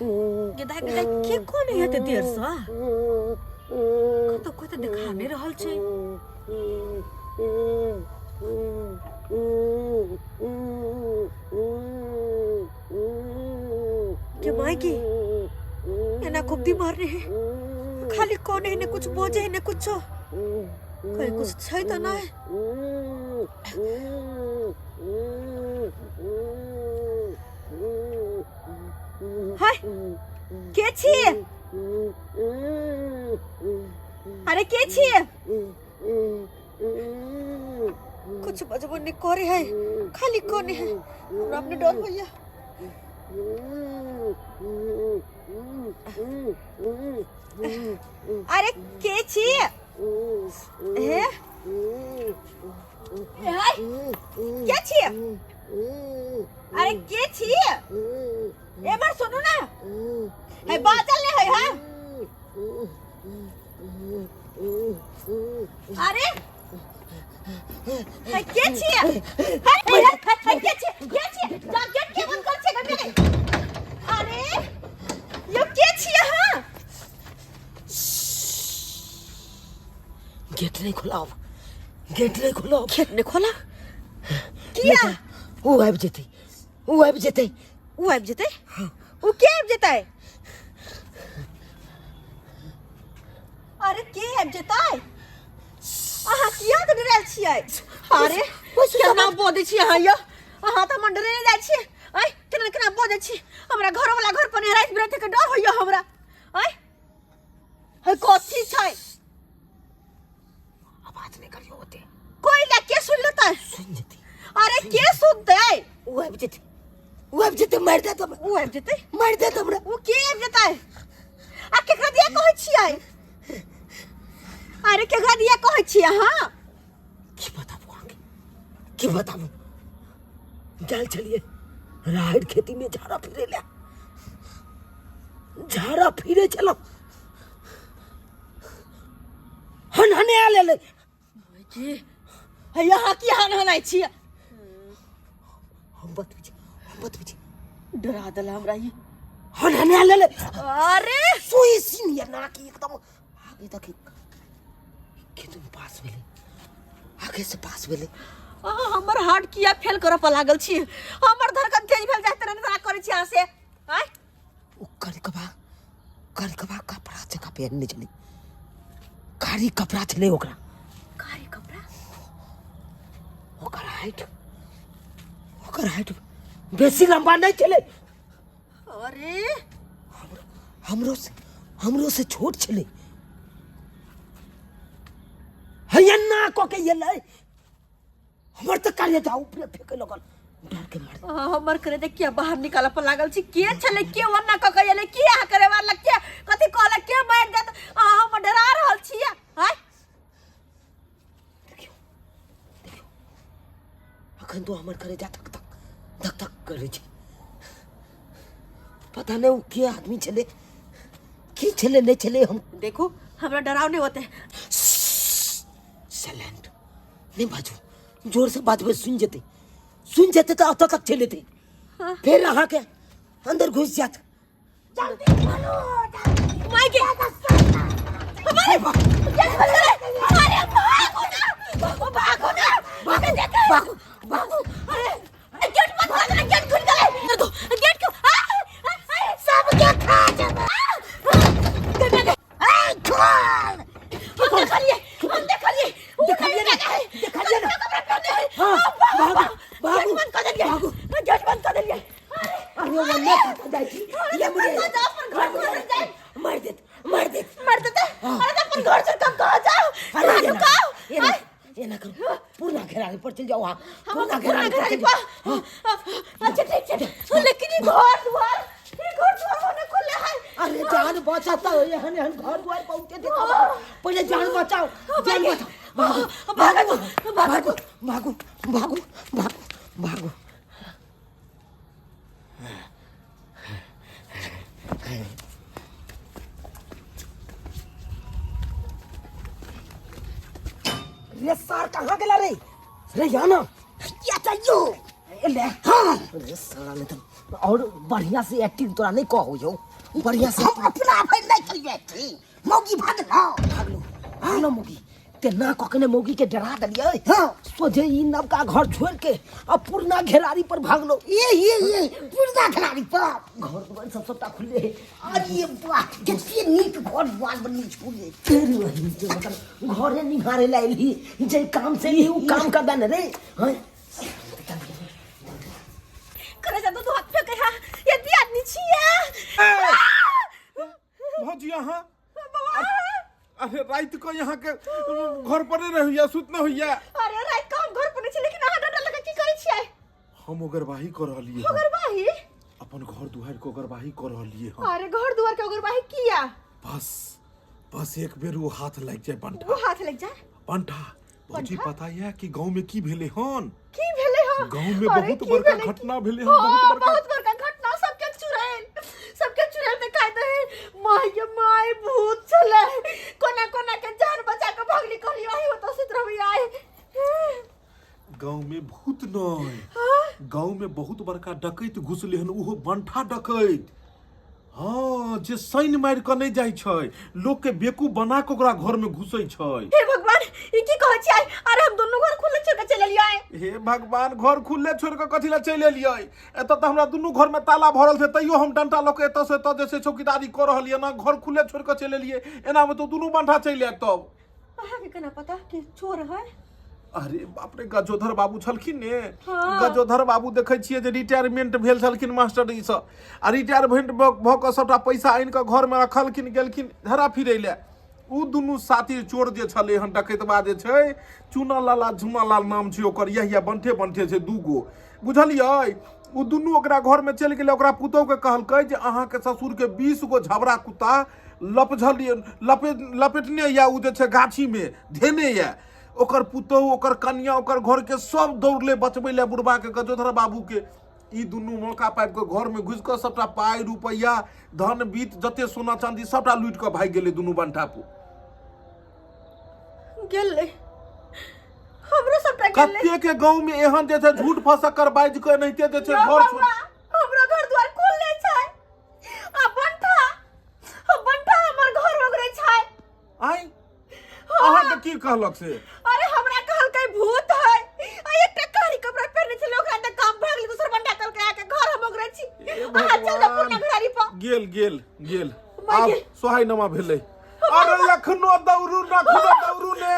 गेदाई गेदाई के कोन हेते देर सा कोई तो देखा नहीं रहल छै के मायकी एना कुब्दी मार रहे हैं खाली कौन है ने कुछ बोझे है ने कुछ कोई कुछ छै त ना हाय के छी अरे के छी कुछ बजबो नहीं करे है खाली कौन है हमरा अपने डर भैया अरे के छी हे हाय के छी अरे के छी एमर सुनो ना है बादल नहीं है हां अरे है के छी है के छी जा गेट के बंद कर छे गमे अरे यो के छी हां गेट नहीं खोलाओ गेट नहीं खोलाओ गेट नहीं खोला किया वो आबि जेतै वो आबि जेतै वो के आबि जेतै अरे के आबि जेतै अहाँ किया त डरल छियै अरे केना बोदै छी अहाँ यो अहाँ त मन डरे नै जाइ छी ऐ केना बोदै छी हमरा घर वाला घर पर रात बिरात के डर होइया हमरा ऐ है कथि छै आवाज नहीं करियो होते कोई ला के सुन लेतै सुन जेतै अरे के सुनतै वो आबि जेतै मार दे त वो आबि जेतै मार दे त हमरा वो के आबि जेतै आ केकरा दिया कहै छियै अरे केकरा दिया कहै छी अहाँ की बताबू आगे की बताबू जाल चलिए राहड़ खेती में झाड़ा फिरे चलो हने आ ले जी है यहाँ की हनाई छी हम बत डरा दला हमरा ये हने आ ले अरे सोई सीनियर ना की एकदम आगे तक के तुम पास भेले आगे से पास भेले हमर हार्ट किया फेल करऽ पर लागल छी हमर धड़कन तेज भेल जात रहै करे छी अहाँ से आय ओ करिकबा कपड़ा से का पहन नहीं चली कारी कपड़ा चले ओकरा कारी कपड़ा ओकर हाइट बेसी लंबा नहीं चले अरे हमरो से छोट चले हयन्ना को के ये ले हमर त कार्य जाऊ पे फेके लगल डर के मार हमर करे देख के बाहर निकाला पर लागल छी के छले के वन्ना क के ले के करे वाला के कथि कहले के मार देत हम डरा रहल छी हाय देखियो अखन तो हमर करे जा धक करे छी पता नहीं के आदमी चले की चले नहीं चले हम देखो हमरा डराव नहीं होते साइलेंट नहीं बाजू जोर से बाजबे सुन जेते तो अब तक चले थे फिर रहा के अंदर घुस जात जल्दी बोलो माय के हमारे अरे भागो अरे गेट बंद कर दे गेट खुल गए कर दो गेट क्यों सब क्या खा जाता हम देख लिए ना हां भागो गेट बंद कर दिया अरे वो नहीं जाए ये मुझे मार दे अरे अपन घर से कब कहां जाओ अरे ये ना करो पूरा घेराने पर चल जाओ वहां पूरा घेराने पर अच्छा ठीक है लेकिन ये घर द्वार होने को ले है अरे जान बचाता हो ये हन घर द्वार पहुंचे देखो पहले जान बचाओ भागो ये सार कहाँ गला रे जाना क्या चाहिए ले हाँ अरे साला ने तो और बढ़िया से एक्टिंग तोरा नहीं कहो बढ़िया से अपना भाई नहीं करिए थी मौगी भागलो मोगी ते ना कखने मोगी के डरा दलिए हाँ सोझे ई नवका घर छोड़ के अब पुरना घेरारी पर भागलो ये पुरना खिलाड़ी पर घर दुआर सब सबटा खुले है अरे वाह कितनी नीक घर द्वार बनी छूले तेरी वही जे मतलब घरे निहारे लाइली जे काम से ही उ काम का दन रे हैं करे जा तो हाथ फेंके हा ये दी आदमी छिया भौजी यहाँ अरे रात को यहाँ के घर पर नहीं रहिया सुत न होइया अरे रात को हम घर पर छी लेकिन अहाँ डंडा लगा की करे छियै हम ओगरवाही कर रहलिए अगर बाही अपन घर दुआर को ओगरवाही कर रहलिए हम अरे घर दुआर के अगर बाही किया बस एक बेर वो हाथ लग जाए वो बंठा हाथ लग जाए भौजी पता है कि गांव में की भेले हन की भेले हो गांव में अरे बहुत की बड़का भेले? घटना भेले हाँ, हन बहुत बड़का घटना सबके चुड़ैल में कहते हैं माय भूत चले कोना के जान बचा के भागली कहली आई हो तो सुत रही आए गांव में भूत नहीं गांव में बहुत बड़का डकैत घुसले हन उहो बंठा डकैत हाँ जे सैन मार के नहीं जाय छै लोग के बेकूफ बना के ओकरा घर में घुसै छै हे भगवान ई की कहै छै अरे हम दोनों घर खुले छोड़ के चले लियै हे भगवान घर खुले छोड़ के कथि ला चले एलियै एत त हमरा दुनू घर में ताला भरल छै तैयो हम डंटा ल के एत से त जैसे चौकीदारी कर रहलियै ना घर खुले छोड़ के चले एलियै एना में तो दुनू बंठा चले आत तब अहाँ के केना पता कि चोर है अरे बाप रे गजोधर बाबू छलखिन ने हाँ। गजोधर बाबू देखै छियै जे रिटायरमेंट भेल छलखिन मास्टर ई सब आ रिटायरमेंट भ के सबटा पैसा आनि के घर में रखलखिन गेलखिन धरा फिरै ले उ दुनू साथी चोर जे छले हन डकैतबा जे छै चूना लाला झुमा लाल नाम छै ओकर यहिया बंठे छै दूगो बुझलियै उ दुनू ओकरा घर में चलि गेलै ओकरा पुतौह के कहलकै जे अहाँ के ससुर के 20 गो झबरा कुत्ता लपेटने या उ जे छै गाछी में धेने या ओकर पुतौह ओकर कन्या ओकर घर के सब दौड़ले बचबै ले बुढ़बा के गजोधर बाबू के ई दुनू मौका पाबि के घर में घुस के सबटा पाई रुपैया धन बीत जते सोना चांदी सबटा लूट के भाग गेलै दुनू बंठा पु गेले हमरो सबटा गेले कते के गांव में एहन जे छै झूठ फसक कर बाज के नहिते जे छै घर छोड़ हमरो घर द्वार खुल ले छै आ बंठा हमर घर वगरे छै आई अहाँ के की कहलक से अरे हमरा कहलकै भूत है आ एकटा कारी कपड़ा पहनने छले ओकरा अंदर काम भाग गेल दूसर बंटा कहलकै आके घर हम ओकरे छी आ चल पुरना घरारी पर गेल माय आब गेल। सोहाय नमा भेलै अरे एखनो दौड़ू ने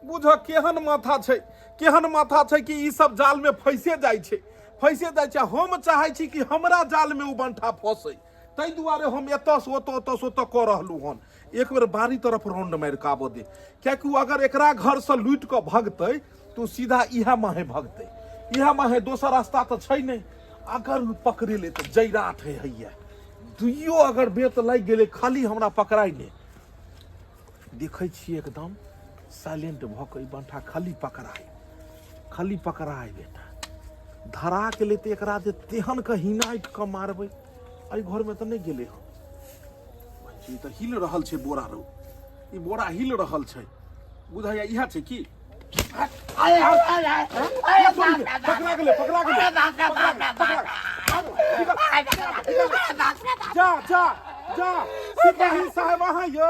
बुझक केहन माथा छै कि ई सब जाल में फंसे जाइ छै हम चाहै छी कि हमरा जाल में उ बंठा फंसे तै दुआरे हम एतऽ से ओतऽ कऽ रहलू हन एक बेर बारी तरफ राउंड मारि के आबऽ दे कियाकि अगर एकरा घर से लूट के भगतै तो सीधा इहा माहे भगतै इहा माहे दोसर रास्ता तो छै नहीं अगर पकड़े ले तो जैराठ है हैया दुइयो अगर बेत लग गेले खाली हमरा पकड़ाई ने देखै छियै एकदम साइलेंट भ के बंठा खाली पकड़ाई बेटा धरा के लेते एकरा जे तेहन के हिनाइट के मारबै आई घर में तो नहीं गेले हम ई तो हिल रहल छै बोरा रो ई बोरा हिल रहल छै बुझाइया इहा छै की पकड़ा गेले जा सिपाही साहब अहाँ यो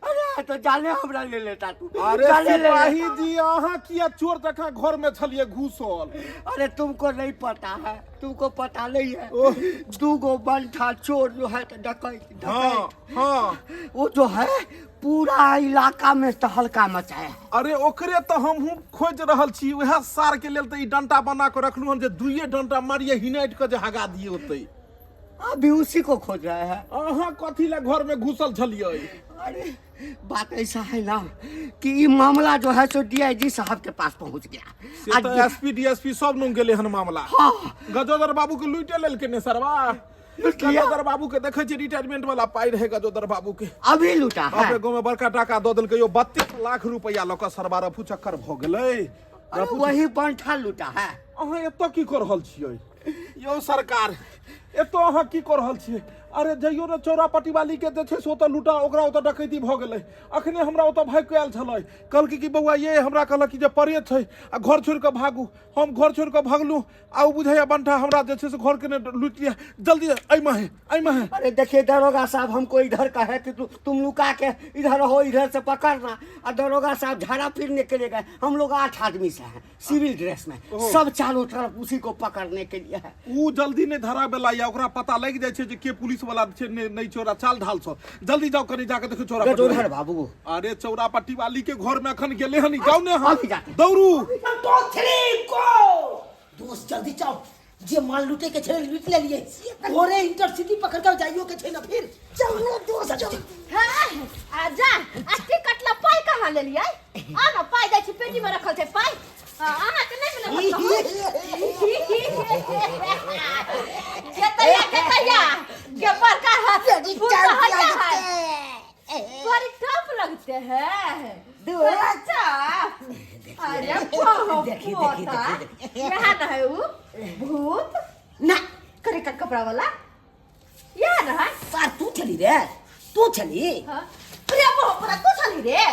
अरे तो जाने हमरा ले लेता तू अरे जाने ले सिपाही जी अहाँ किया चोर जकां घर में छलिए घुसल अरे तुमको नहीं पता है तुमको पता नहीं है ओह। दूगो बंठा चोर जो है डकैत हाँ वो जो है पूरा इलाका में तहलका मचाया है अरे ओकरे तो हमहू खोज रहल छी वह सार के लेल तो ई डंटा बना के रखलू हन जे दुइये डंटा मारिए हिनाइट के जे हगा दिए होते अभी उसी को खोज रहे हैं अहाँ कथी ला घर में घुसल छलिए अरे बात ऐसा है ना कि ये मामला जो है सो डीआईजी साहब के पास पहुंच गया से तो एसपी डीएसपी सब लोग गेले हन मामला हाँ गजोदर बाबू के लूटे लेलके ने सरवा गजोदर बाबू के देखे छी रिटायरमेंट वाला पाई रहे गजोदर बाबू के अभी लूटा है अपने गांव में बड़का टाका दो देलके यो 32 लाख रुपया लक सरवा रफू चक्कर भ गेलै अरे वही बंठा लूटा है अहाँ एतऽ की कर रहल छियै यो सरकार एतऽ अहाँ की कर रहल छियै अरे जइयो ने चौरापट्टी वाली के जे छै से ओतऽ लूटा ओकरा ओतऽ डकैती भऽ गेलै अखने हमरा ओतऽ भागि के आयल छलै कहलकै कि बौआ ये हमरा कहलक कि जे परे छै आ घर छोड़ि के भागू हम घर छोड़ि के भागलू आ उ बुझाइया बंठा हमरा जे छै से घर के ने लूट लिया जल्दी अइमा है अरे देखिए दरोगा साहब हमको इधर का है कि तुम लुका के इधर हो इधर से पकड़ना। और दरोगा साहब झाड़ा फिरने के लिए गए। हम लोग 8 आदमी से हैं सिविल ड्रेस में, सब चारों तरफ उसी को पकड़ने के लिए है। उ जल्दी नहीं धरा बेला या ओकरा पता लग जाय छै जे के पुलिस वाला छै नहीं चोरा चाल ढाल सो जल्दी जाओ कनी जाके देखो चौरापट्टी बाबू। अरे चौरापट्टी वाली के घर में अखन गेले हनी जाओ ने अभी जाते। दौड़ू 1 2 3 गो दोस्त जल्दी जाओ जे माल लूटे के छे लूट ले लिए घोरे इंटरसिटी पकड़ के जाइयो के छे ना फिर चलो दोस्त चल। हां आजा अट्टी कटला पाई कहां ले लियै आ ना पाई दै छी पेटी में रखल छै पाई आहा के नहीं मिलत केतैया के पर का हाथ बड़ी टफ लगते हैं अच्छा अरे देखिए यहाँ ना है वो भूत ना करे का कपड़ा वाला यहाँ ना है सार तू चली रे तू चली हाँ अरे अब हमरा तू चली रे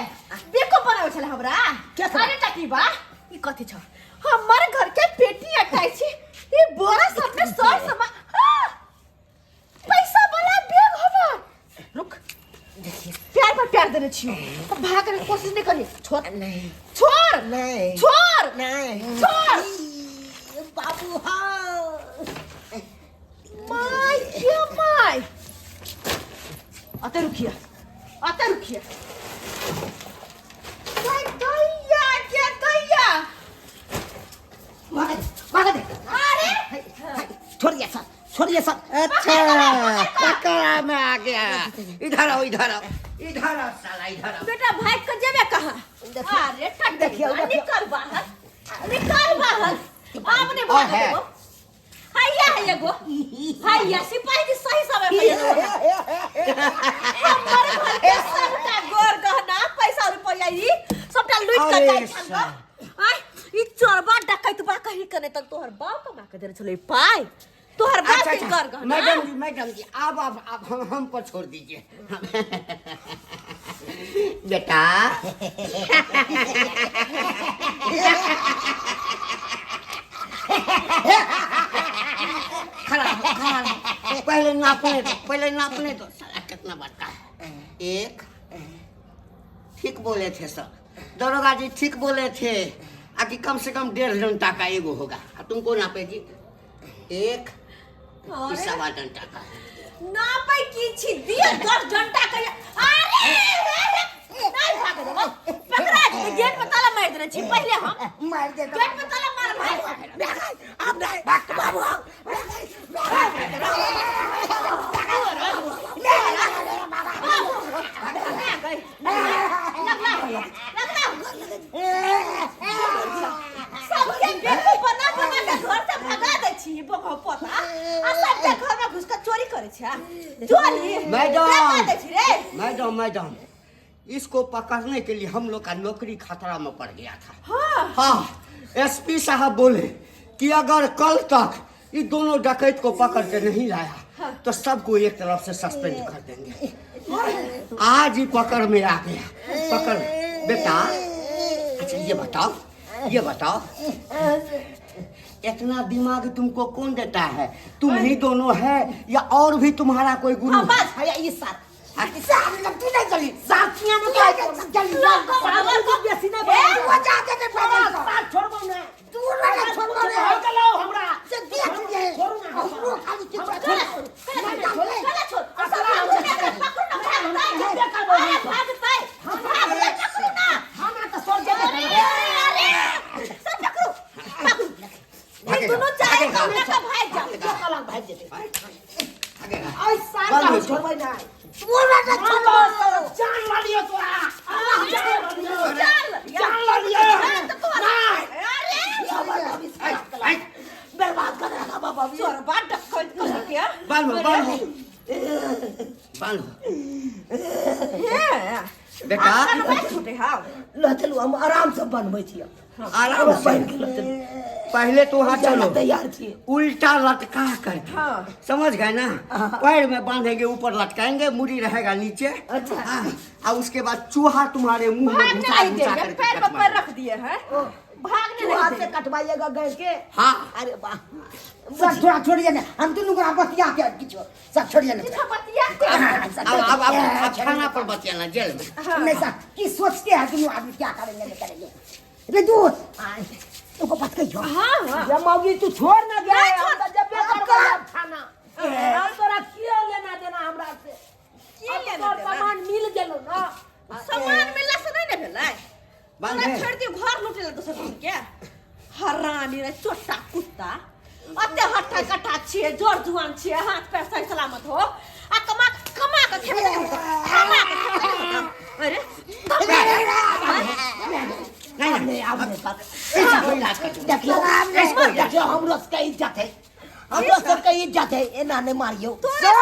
देखो बनावे छले हमरा क्या अरे टकी बा ई कथि छ हमर घर के पेटी अटाई छी ई बड़ा सबने सर समा पैसा वाला बैग हमर रुक देखिए प्यार पर प्यार देने छियो अब भागने की कोशिश नहीं करिए छोड़ नहीं छोड़ नहीं छोड़ नहीं छोड़ बाबू हाँ माय क्या माय आते रुकिए क्या गैया भाग दे अरे छोड़िए सब अच्छा पकड़ा में आ गया। इधर आओ साला इधर आओ। बेटा भाई का जेबे कहां अरे टट देखिए निकल बाहर आपने भाग दो हैया सिपाही जी सही समय पे हमर घर के सबटा गोर गहना पैसा रुपया ई सबटा लूट के जाय छल आय ई चोरबा डकैत बा कहीं कने तक तोहर बाप कमा के दे छले पाई तोहर बाप के घर गहना मैडम जी अब हम पर छोड़ दीजिए बेटा खड़ा पहले नापने दो साला कितना बड़का है। 1 ठीक बोले थे सर दरोगा जी ठीक बोले थे कि कम से कम 1.5 घंटा का एगो होगा। तुमको नापे जी 1 सवा घंटा का ना पाई की छी दिए 10 घंटा का अरे नहीं भाग दे पकड़ा गेट में ताला मार देना छी पहले हम मार दे गेट में ताला मार भाई अब नहीं बाबू सबके बेटो बना के घर से भगा दे छी बको पोता आ सबके घर में घुस के चोरी करे छ चोरी मैडम इसको पकड़ने के लिए हम लोग का नौकरी खतरा में पड़ गया था। हाँ एसपी साहब बोले कि अगर कल तक ये दोनों डकैत को पकड़ के नहीं लाया तो सबको एक तरफ से सस्पेंड कर देंगे। आज ही पकड़ में आ गया। पकड़ बेटा। अच्छा ये बताओ इतना दिमाग तुमको कौन देता है? तुम ही दोनों है या और भी तुम्हारा कोई गुरु? बस भैया ये साथ तू नहीं चली साथियां में चली को बेसी ना वो जाके के साथ छोड़बो ना दूर वाला छोड़बो ना चलो हमरा से देख ले हमरो खाली चिंता छोड़ हमरा तो सोच ये दोनों चाहे हमरा का भाई जा कलंग भाई देते आगे आई साथ छोड़बो ना पूरा ना छोड़बो जान ला लियो जान ला लियो बर्बाद कर रहा बाबा चोर बात डकैत कर के बांधो हे बेटा छूटे हां ल चलू हम आराम से बनबै छी आराम से पहले तो वहाँ चलो तैयार छी उल्टा लटका कर हाँ। समझ गए ना पैर में बांधेंगे ऊपर लटकाएंगे मुड़ी रहेगा नीचे अच्छा। हाँ, और उसके बाद चूहा तुम्हारे मुंह में घुसा भागने घुसा देंगे करके पैर पर कटवाएंगे। पैर रख दिए हैं भागने तू नहीं हाथ से देंगे कटवाइएगा गए के हाँ अरे वाह सब थोड़ा छोड़िए ना हम दोनों को बतिया के किछो सब छोड़िए ना कितना बतिया अब खाना पर बतियाना जेल में नहीं सर की सोचते हैं दोनों आदमी क्या करेंगे नहीं करेंगे रे दूर तुमको बात कहियो हाँ हाँ ये मौगी तू छोड़ ना दे नहीं हम छोड़। तो जब भी करबो खाना हम तोरा किया लेना देना हमरा से की अब लेना तोर देना? सामान मिल गेलो ना सामान मिलला से नहीं ने भेलै बांधे। हमरा छोड़ दियो घर लूटे ला दोसर दिन के हरामी रे छोटा कुत्ता अते हट्टा कट्टा छिए जोर जुआन छिए हाथ पैर सही सलामत हो आ कमा कमा के खेबे कमा के खेबे अरे नहीं अब नहीं बात ऐसा कोई इलाज कर दो। देखियो हमरो से इज्जत है हमरो सबके इज्जत है एना नहीं मारियो सर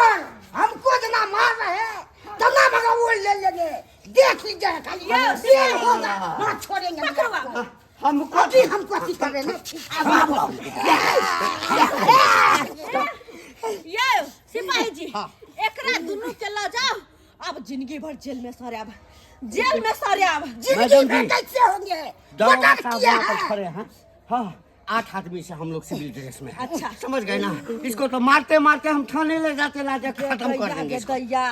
हमको जना मार रहे हैं तना मगा वो ले लेंगे देख लीजिए खाली ये होगा ना छोड़ेंगे हम आपको। हमको अभी हमको अथी कर रहे हैं ये सिपाही जी एकरा दुनू के ला जाओ अब जिंदगी भर जेल में सराब जेल में सराब जिंदगी में कैसे होंगे दरोगा मर्डर साहब किया वहाँ पर है खड़े हैं हाँ 8 आदमी से हम लोग सिविल ड्रेस में हैं। अच्छा। समझ गए ना इसको तो मारते मारते हम थाने ले जाते लाते खत्म कर देंगे इसको। दैया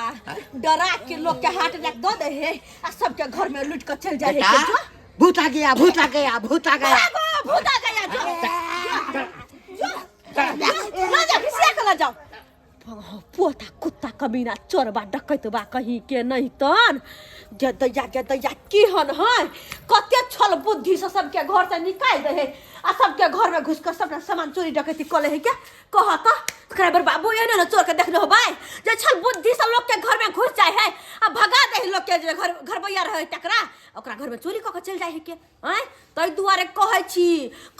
डरा के लोग के हार्ट अटैक दो दे है आ सबके घर में लूट कर चल जाए बेटा है जो भूत आ गया भूत आ गया भूत आ गया भागो भूत आ गया जो ला जा घिसिया के ला जाओ पोता कुत्ता कमीना चोरबा डकैतबा कहीं के नहीं तन के दैया की हन है कते छल बुद्धि से सबके घर से निकाल दे है आ सबके घर में घुस कर सबका सामान चोरी डकैती कर ले है क्या कहता खराबर बाबू ये ना चोर के देख लो भाई जे छल बुद्धि से लोग के घर में घुस जाए है आ भगा दे लोग के जे घर भैया रहे टकरा ओकरा घर में चोरी क के चल जाए है के हैं तै दुआरे कहै छी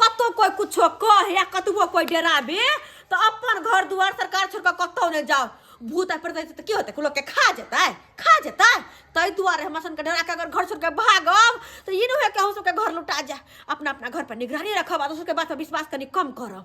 कतो कोई कुछो कहे या कतबो कोई डराबे तो अपन घर दुआर सरकार छोड़ के कतो नहीं जाओ भूत आ पड़ते तो की होते लोग के खा जेता तै दुआरे हम सन के डरा के अगर घर छोड़ के भागब तो ई न है कि हम सब के घर लुटा जा अपना अपना घर पर निगरानी रखब आ दूसरे के बात पर विश्वास कनी कम करब